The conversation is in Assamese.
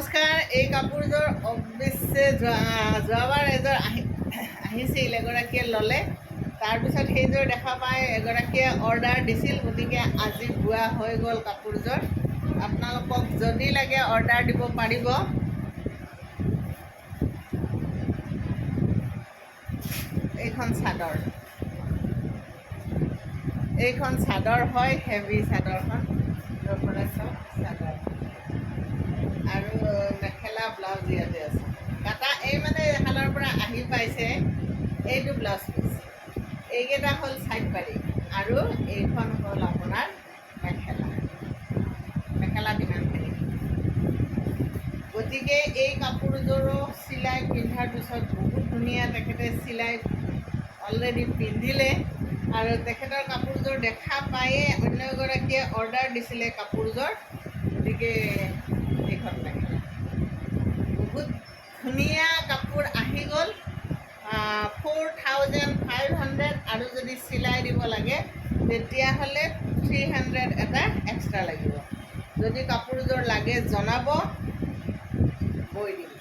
নমস্কাৰ। এই কাপোৰযোৰ অৱশ্যে যোৱাবাৰ এযোৰ আহিছিল, এগৰাকীয়ে ল'লে। তাৰপিছত সেইযোৰ দেখা পাই এগৰাকীয়ে অৰ্ডাৰ দিছিল, গতিকে আজি বোৱা হৈ গ'ল কাপোৰযোৰ। আপোনালোকক যদি লাগে অৰ্ডাৰ দিব পাৰিব। এইখন চাদৰ, হয়, হেভি চাদৰখন চাদৰ আৰু মেখেলা ব্লাউজ ইয়াতে আছে কাটা। এই মানে শালৰ পৰা আহি পাইছে। এইটো ব্লাউজ পিচ, এইকেইটা হ'ল চাইড পাৰি আৰু এইখন হ'ল আপোনাৰ মেখেলা বিধানখিনি। গতিকে এই কাপোৰযোৰো চিলাই পিন্ধাৰ পিছত বহুত ধুনীয়া। তেখেতে চিলাই অলৰেডি পিন্ধিলে আৰু তেখেতৰ কাপোৰযোৰ দেখা পায়ে অন্য এগৰাকীয়ে অৰ্ডাৰ দিছিলে কাপোৰযোৰ। গতিকে এইখন মেখেলা বহুত ধুনীয়া কাপোৰ আহি গ'ল। 4500 আৰু যদি চিলাই দিব লাগে তেতিয়াহ'লে 300 এটা এক্সট্ৰা লাগিব। যদি কাপোৰযোৰ লাগে জনাব, বৈ দিম।